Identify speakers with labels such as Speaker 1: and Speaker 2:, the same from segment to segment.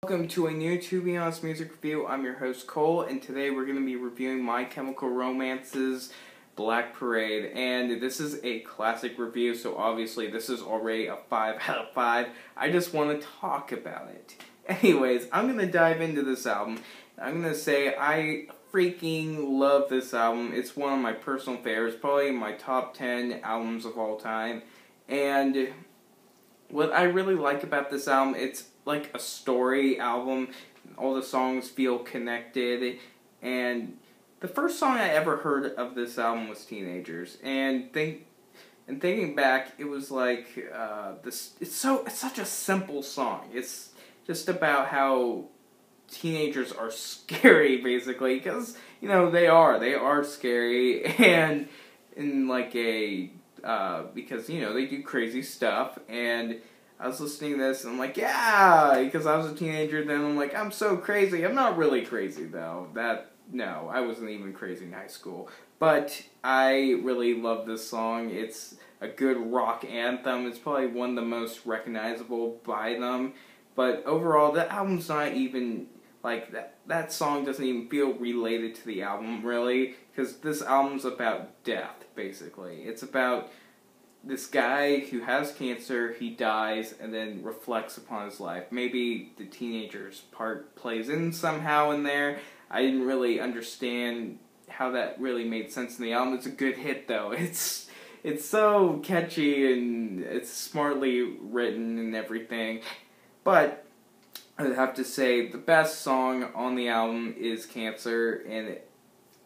Speaker 1: Welcome to a new To Be Honest music review. I'm your host Cole, and today we're going to be reviewing My Chemical Romance's Black Parade. And this is a classic review, so obviously this is already a 5 out of 5. I just want to talk about it. Anyways, I'm going to dive into this album. I'm going to say I freaking love this album. It's one of my personal favorites, probably my top 10 albums of all time. And what I really like about this album, it's like a story album. All the songs feel connected, and the first song I ever heard of this album was Teenagers, and thinking back, it was like it's such a simple song. It's just about how teenagers are scary, basically, because they are scary, and in like a because they do crazy stuff. And I was listening to this, and I'm like, yeah, because I was a teenager then. I'm like, I'm so crazy. I'm not really crazy, though. No, I wasn't even crazy in high school. But I really love this song. It's a good rock anthem. It's probably one of the most recognizable by them. But overall, the album's not even, like, that song doesn't even feel related to the album, really. Because this album's about death, basically. It's about this guy who has cancer, he dies, and then reflects upon his life. Maybe the teenager's part plays in somehow in there. I didn't really understand how that really made sense in the album. It's a good hit, though. It's so catchy, and it's smartly written and everything. But I'd have to say the best song on the album is Cancer, and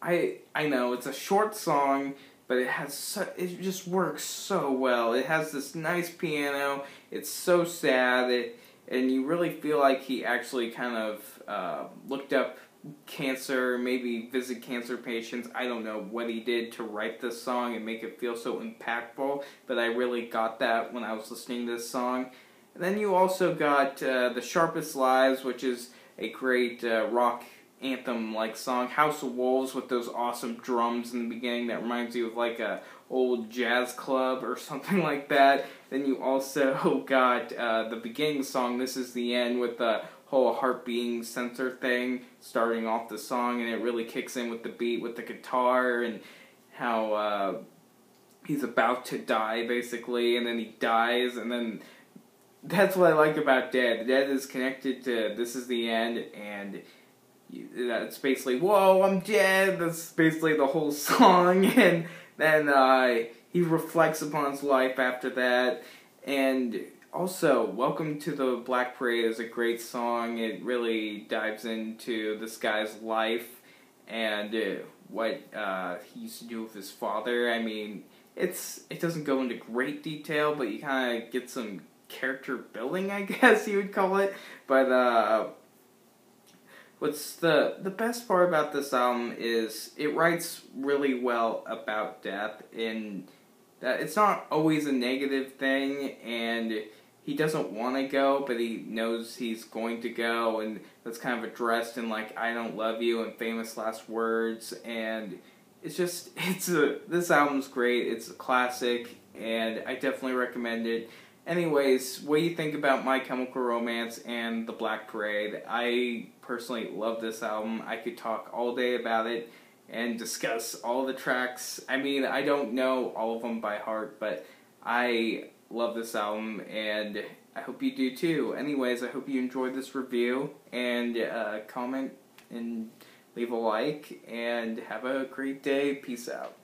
Speaker 1: I know it's a short song, but it just works so well. It has this nice piano. It's so sad, and you really feel like he actually kind of looked up cancer, maybe visit cancer patients. I don't know what he did to write this song and make it feel so impactful, but I really got that when I was listening to this song. And then you also got The Sharpest Lives, which is a great rock anthem-like song. House of Wolves with those awesome drums in the beginning that reminds you of like a old jazz club or something like that. Then you also got the beginning song, This Is the End, with the whole heart beating sensor thing starting off the song, and it really kicks in with the beat with the guitar and how he's about to die, basically, and then he dies, and then that's what I like about Dead. Dead is connected to This Is the End, and it's basically, whoa, I'm dead. That's basically the whole song. And then he reflects upon his life after that. And also, Welcome to the Black Parade is a great song. It really dives into this guy's life and what he used to do with his father. I mean, it doesn't go into great detail, but you kind of get some character building, I guess you would call it. But what's the best part about this album is it writes really well about death, and that it's not always a negative thing, and he doesn't want to go, but he knows he's going to go, and that's kind of addressed in like I Don't Love You and Famous Last Words. And this album's great. It's a classic, and I definitely recommend it. Anyways, what do you think about My Chemical Romance and The Black Parade? I personally love this album. I could talk all day about it and discuss all the tracks. I mean, I don't know all of them by heart, but I love this album, and I hope you do too. Anyways, I hope you enjoyed this review, and comment and leave a like, and have a great day. Peace out.